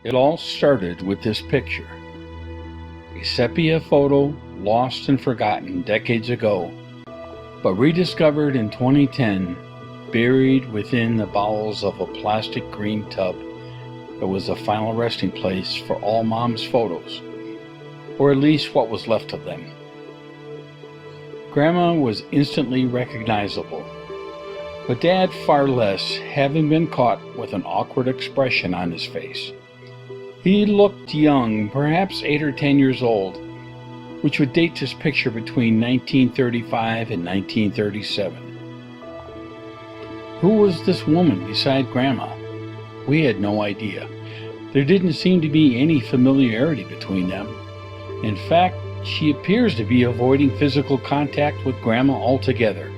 It all started with this picture. A sepia photo lost and forgotten decades ago, but rediscovered in 2010, buried within the bowels of a plastic green tub that was the final resting place for all Mom's photos, or at least what was left of them. Grandma was instantly recognizable, but Dad far less, having been caught with an awkward expression on his face. He looked young, perhaps 8 or 10 years old, which would date this picture between 1935 and 1937. Who was this woman beside Grandma? We had no idea. There didn't seem to be any familiarity between them. In fact, she appears to be avoiding physical contact with Grandma altogether,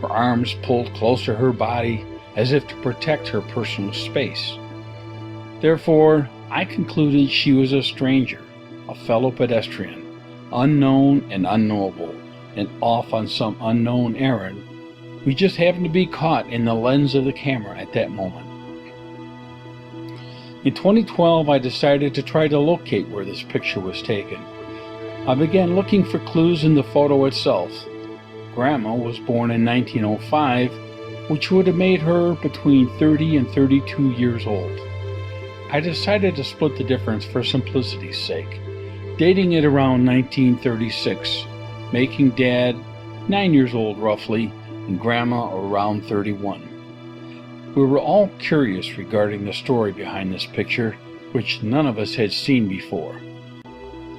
her arms pulled close to her body as if to protect her personal space. Therefore, I concluded she was a stranger, a fellow pedestrian, unknown and unknowable, and off on some unknown errand. We just happened to be caught in the lens of the camera at that moment. In 2012, I decided to try to locate where this picture was taken. I began looking for clues in the photo itself. Grandma was born in 1905, which would have made her between 30 and 32 years old. I decided to split the difference for simplicity's sake, dating it around 1936, making Dad 9 years old roughly, and Grandma around 31. We were all curious regarding the story behind this picture, which none of us had seen before.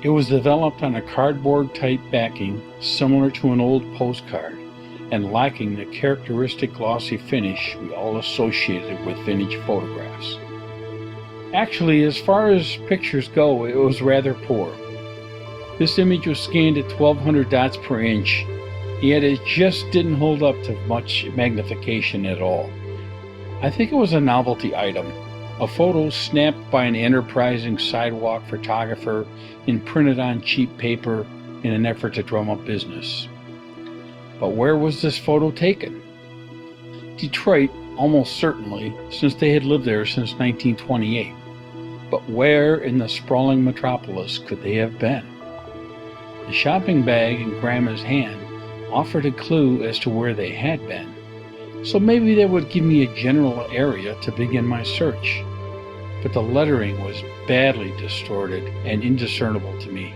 It was developed on a cardboard-type backing similar to an old postcard, and lacking the characteristic glossy finish we all associated with vintage photographs. Actually, as far as pictures go, it was rather poor. This image was scanned at 1200 dots per inch, yet it just didn't hold up to much magnification at all. I think it was a novelty item, a photo snapped by an enterprising sidewalk photographer and printed on cheap paper in an effort to drum up business. But where was this photo taken? Detroit, almost certainly, since they had lived there since 1928. But where in the sprawling metropolis could they have been? The shopping bag in Grandma's hand offered a clue as to where they had been, so maybe that would give me a general area to begin my search. But the lettering was badly distorted and indiscernible to me.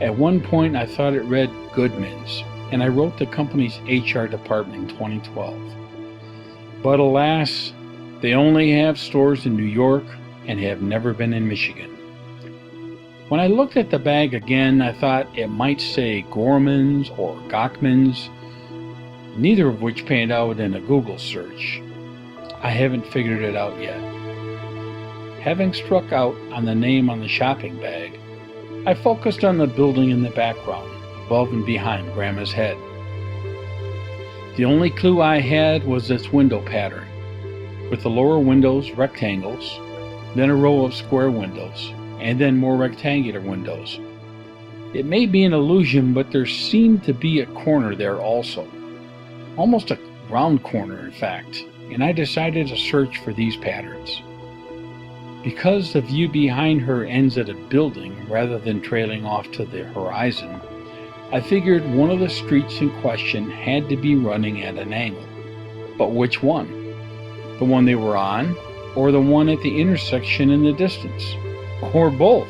At one point I thought it read Goodman's, and I wrote the company's HR department in 2012. But alas, they only have stores in New York and have never been in Michigan. When I looked at the bag again, I thought it might say Gorman's or Gockman's, neither of which panned out in a Google search. I haven't figured it out yet. Having struck out on the name on the shopping bag, I focused on the building in the background, above and behind Grandma's head. The only clue I had was its window pattern, with the lower windows rectangles, then a row of square windows, and then more rectangular windows. It may be an illusion, but there seemed to be a corner there also. Almost a round corner, in fact, and I decided to search for these patterns. Because the view behind her ends at a building rather than trailing off to the horizon, I figured one of the streets in question had to be running at an angle. But which one? The one they were on, or the one at the intersection in the distance? Or both?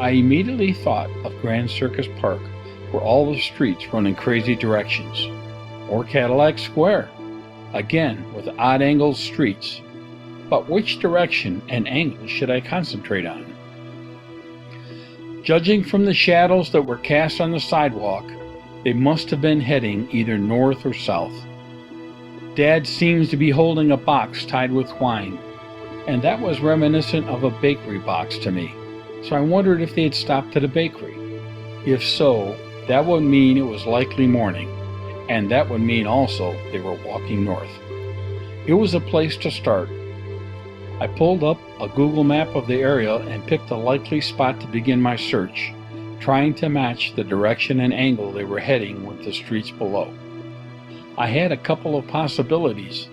I immediately thought of Grand Circus Park, where all the streets run in crazy directions. Or Cadillac Square, again with odd angled streets. But which direction and angle should I concentrate on? Judging from the shadows that were cast on the sidewalk, they must have been heading either north or south. Dad seems to be holding a box tied with twine, and that was reminiscent of a bakery box to me, so I wondered if they had stopped at a bakery. If so, that would mean it was likely morning, and that would mean also they were walking north. It was a place to start. I pulled up a Google map of the area and picked a likely spot to begin my search, trying to match the direction and angle they were heading with the streets below. I had a couple of possibilities,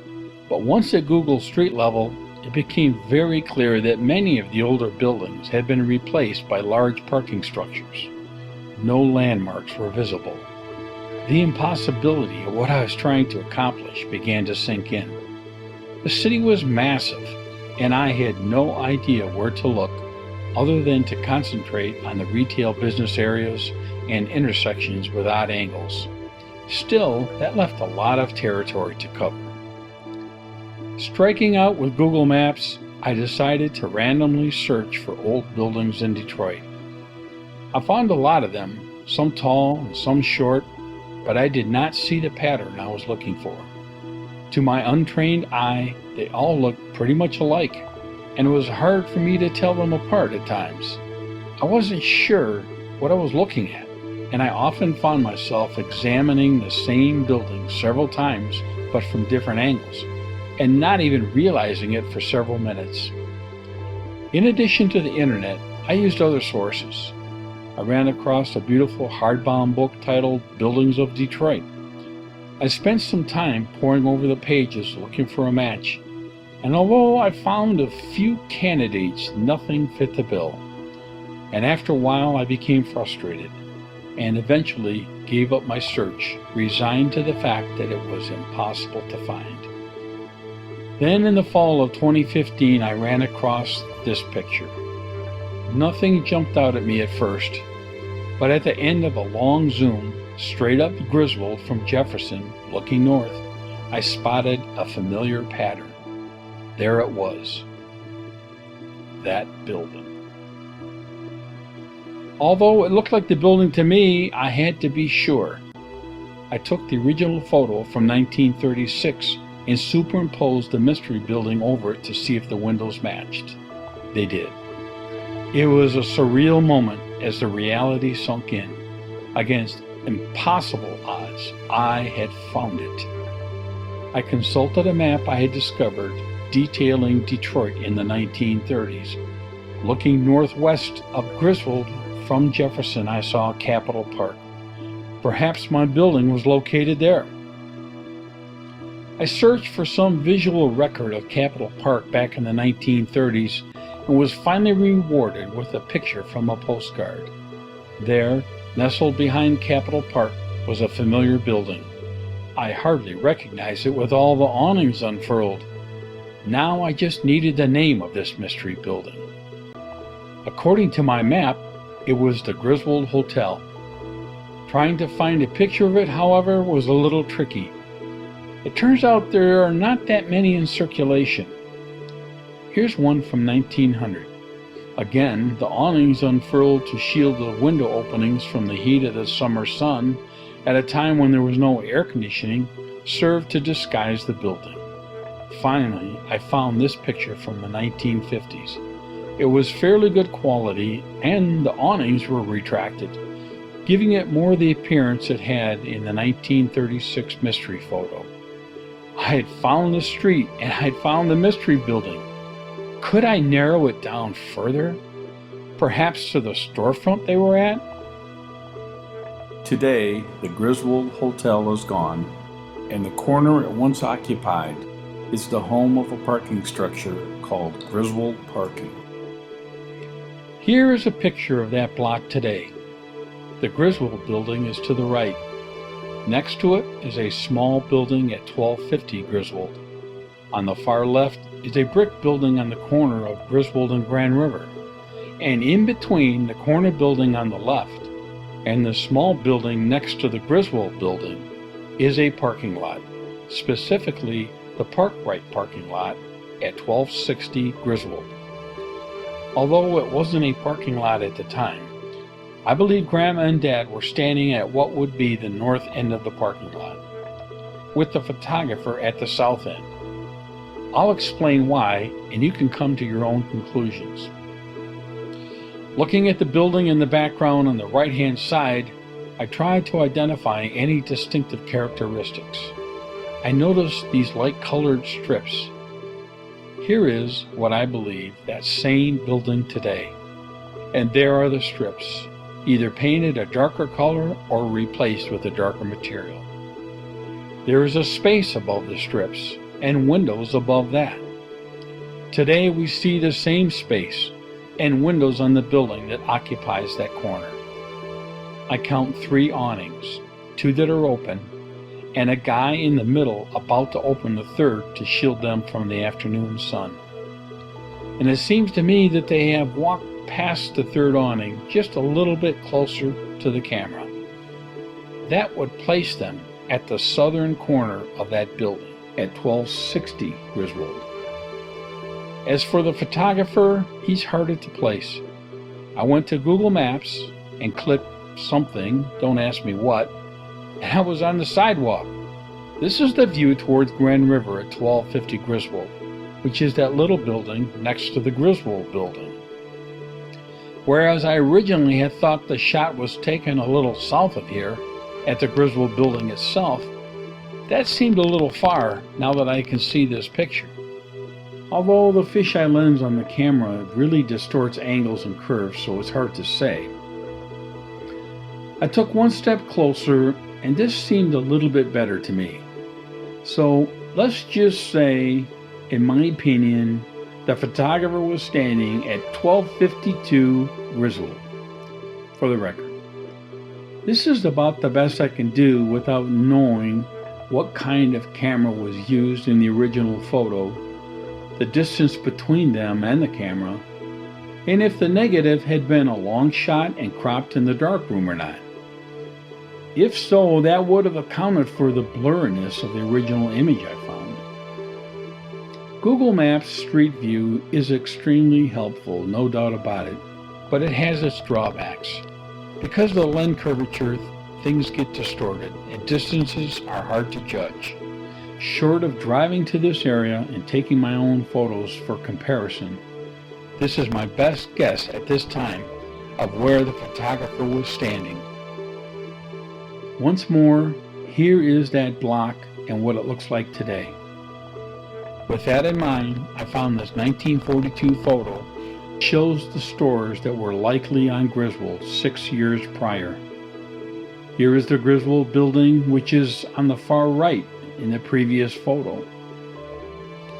but once at Google street level, it became very clear that many of the older buildings had been replaced by large parking structures. No landmarks were visible. The impossibility of what I was trying to accomplish began to sink in. The city was massive, and I had no idea where to look other than to concentrate on the retail business areas and intersections with odd angles. Still, that left a lot of territory to cover. Striking out with Google Maps, I decided to randomly search for old buildings in Detroit. I found a lot of them, some tall and some short, but I did not see the pattern I was looking for. To my untrained eye, they all looked pretty much alike, and it was hard for me to tell them apart at times. I wasn't sure what I was looking at, and I often found myself examining the same building several times, but from different angles, and not even realizing it for several minutes. In addition to the internet, I used other sources. I ran across a beautiful hardbound book titled Buildings of Detroit. I spent some time poring over the pages looking for a match, and although I found a few candidates, nothing fit the bill. And after a while I became frustrated, and eventually gave up my search, resigned to the fact that it was impossible to find. Then in the fall of 2015 I ran across this picture. Nothing jumped out at me at first, but at the end of a long zoom, straight up Griswold from Jefferson, looking north, I spotted a familiar pattern. There it was. That building. Although it looked like the building to me, I had to be sure. I took the original photo from 1936 and superimposed the mystery building over it to see if the windows matched. They did. It was a surreal moment as the reality sunk in. Against impossible odds, I had found it. I consulted a map I had discovered detailing Detroit in the 1930s. Looking northwest of Griswold from Jefferson, I saw Capitol Park. Perhaps my building was located there. I searched for some visual record of Capitol Park back in the 1930s and was finally rewarded with a picture from a postcard. There, nestled behind Capitol Park, was a familiar building. I hardly recognized it with all the awnings unfurled. Now I just needed the name of this mystery building. According to my map, it was the Griswold Hotel. Trying to find a picture of it, however, was a little tricky. It turns out there are not that many in circulation. Here's one from 1900. Again, the awnings unfurled to shield the window openings from the heat of the summer sun at a time when there was no air conditioning served to disguise the building. Finally, I found this picture from the 1950s. It was fairly good quality, and the awnings were retracted, giving it more the appearance it had in the 1936 mystery photo. I had found the street, and I had found the mystery building. Could I narrow it down further? Perhaps to the storefront they were at? Today, the Griswold Hotel is gone, and the corner it once occupied is the home of a parking structure called Griswold Parking. Here is a picture of that block today. The Griswold building is to the right. Next to it is a small building at 1250 Griswold. On the far left is a brick building on the corner of Griswold and Grand River. And in between the corner building on the left and the small building next to the Griswold building is a parking lot, specifically the Parkwright parking lot at 1260 Griswold. Although it wasn't a parking lot at the time, I believe Grandma and Dad were standing at what would be the north end of the parking lot, with the photographer at the south end. I'll explain why, and you can come to your own conclusions. Looking at the building in the background on the right-hand side, I tried to identify any distinctive characteristics. I noticed these light-colored strips. Here is what I believe that same building today. And there are the strips, either painted a darker color or replaced with a darker material. There is a space above the strips and windows above that. Today we see the same space and windows on the building that occupies that corner. I count 3 awnings, 2 that are open, and a guy in the middle about to open the third to shield them from the afternoon sun. And it seems to me that they have walked past the third awning just a little bit closer to the camera. That would place them at the southern corner of that building at 1260 Griswold. As for the photographer, he's harder to place. I went to Google Maps and clicked something, don't ask me what, and I was on the sidewalk. This is the view towards Grand River at 1250 Griswold, which is that little building next to the Griswold building. Whereas I originally had thought the shot was taken a little south of here, at the Griswold building itself, that seemed a little far now that I can see this picture. Although the fisheye lens on the camera really distorts angles and curves, so it's hard to say. I took one step closer, and this seemed a little bit better to me. So let's just say, in my opinion, the photographer was standing at 1252 Griswold, for the record. This is about the best I can do without knowing what kind of camera was used in the original photo, the distance between them and the camera, and if the negative had been a long shot and cropped in the darkroom or not. If so, that would have accounted for the blurriness of the original image I found. Google Maps Street View is extremely helpful, no doubt about it, but it has its drawbacks. Because of the lens curvature, things get distorted and distances are hard to judge. Short of driving to this area and taking my own photos for comparison, this is my best guess at this time of where the photographer was standing. Once more, here is that block and what it looks like today. With that in mind, I found this 1942 photo shows the stores that were likely on Griswold 6 years prior. Here is the Griswold building, which is on the far right in the previous photo.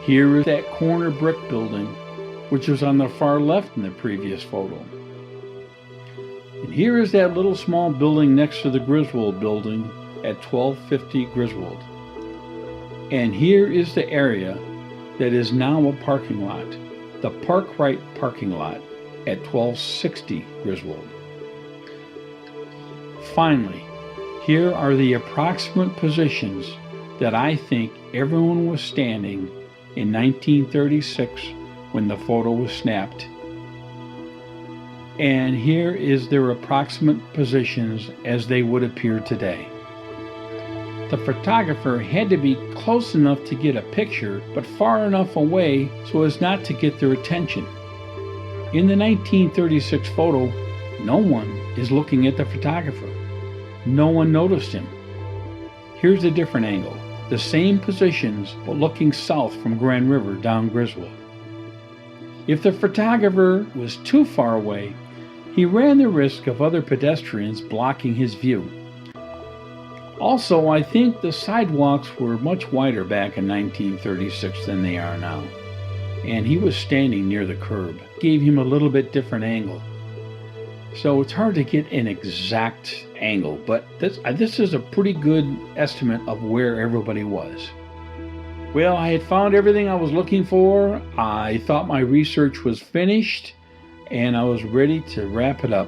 Here is that corner brick building, which was on the far left in the previous photo. And here is that little small building next to the Griswold building at 1250 Griswold. And here is the area that is now a parking lot, the Park Right parking lot at 1260 Griswold. Finally, here are the approximate positions that I think everyone was standing in 1936 when the photo was snapped. And here is their approximate positions as they would appear today. The photographer had to be close enough to get a picture, but far enough away so as not to get their attention. In the 1936 photo, no one is looking at the photographer. No one noticed him. Here's a different angle. The same positions, but looking south from Grand River down Griswold. If the photographer was too far away, he ran the risk of other pedestrians blocking his view. Also, I think the sidewalks were much wider back in 1936 than they are now, and he was standing near the curb. Gave him a little bit different angle. So it's hard to get an exact angle, but this is a pretty good estimate of where everybody was. Well, I had found everything I was looking for. I thought my research was finished, and I was ready to wrap it up.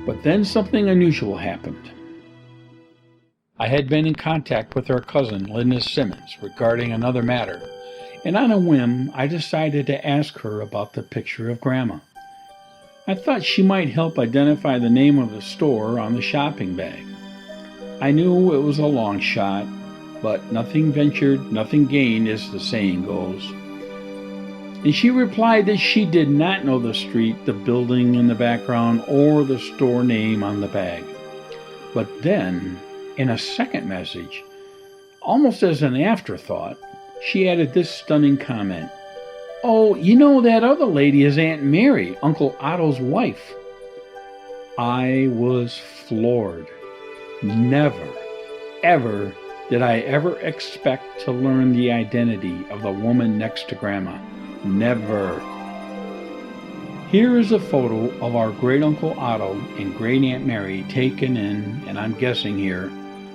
But then something unusual happened. I had been in contact with our cousin, Linda Simmons, regarding another matter, and on a whim, I decided to ask her about the picture of Grandma. I thought she might help identify the name of the store on the shopping bag. I knew it was a long shot, but nothing ventured, nothing gained, as the saying goes. And she replied that she did not know the street, the building in the background, or the store name on the bag. But then, in a second message, almost as an afterthought, she added this stunning comment. "Oh, you know that other lady is Aunt Mary, Uncle Otto's wife." I was floored. Never, ever did I ever expect to learn the identity of the woman next to Grandma. Never. Here is a photo of our great Uncle Otto and great Aunt Mary taken in, and I'm guessing here,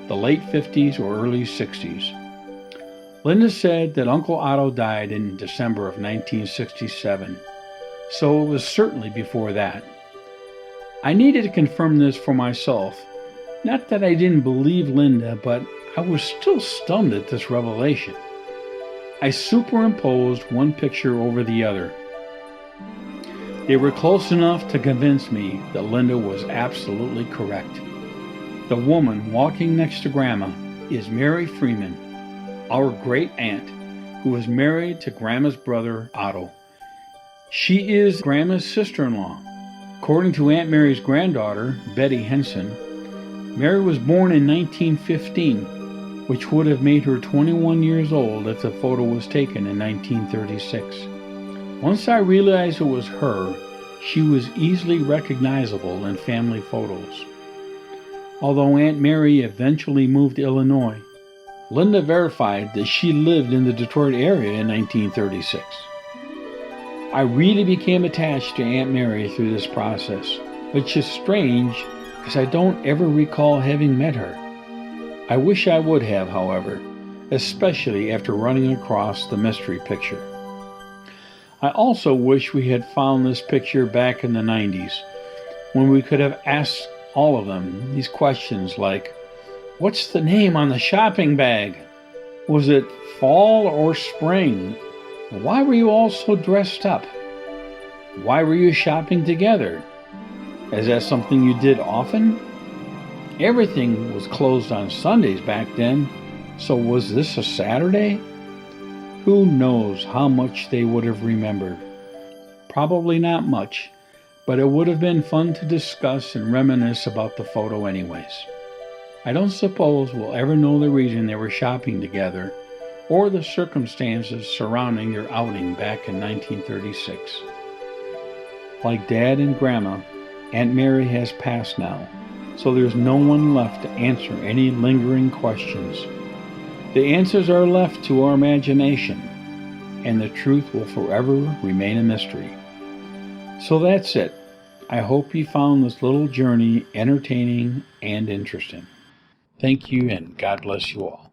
the late 50s or early 60s. Linda said that Uncle Otto died in December of 1967, so it was certainly before that. I needed to confirm this for myself. Not that I didn't believe Linda, but I was still stunned at this revelation. I superimposed one picture over the other. They were close enough to convince me that Linda was absolutely correct. The woman walking next to Grandma is Mary Freeman, our great aunt, who was married to Grandma's brother, Otto. She is Grandma's sister-in-law. According to Aunt Mary's granddaughter, Betty Henson, Mary was born in 1915, which would have made her 21 years old if the photo was taken in 1936. Once I realized it was her, she was easily recognizable in family photos. Although Aunt Mary eventually moved to Illinois, Linda verified that she lived in the Detroit area in 1936. I really became attached to Aunt Mary through this process, which is strange because I don't ever recall having met her. I wish I would have, however, especially after running across the mystery picture. I also wish we had found this picture back in the 90s, when we could have asked all of them these questions like, what's the name on the shopping bag? Was it fall or spring? Why were you all so dressed up? Why were you shopping together? Is that something you did often? Everything was closed on Sundays back then, so was this a Saturday? Who knows how much they would have remembered? Probably not much, but it would have been fun to discuss and reminisce about the photo anyways. I don't suppose we'll ever know the reason they were shopping together or the circumstances surrounding their outing back in 1936. Like Dad and Grandma, Aunt Mary has passed now, so there's no one left to answer any lingering questions. The answers are left to our imagination, and the truth will forever remain a mystery. So that's it. I hope you found this little journey entertaining and interesting. Thank you, and God bless you all.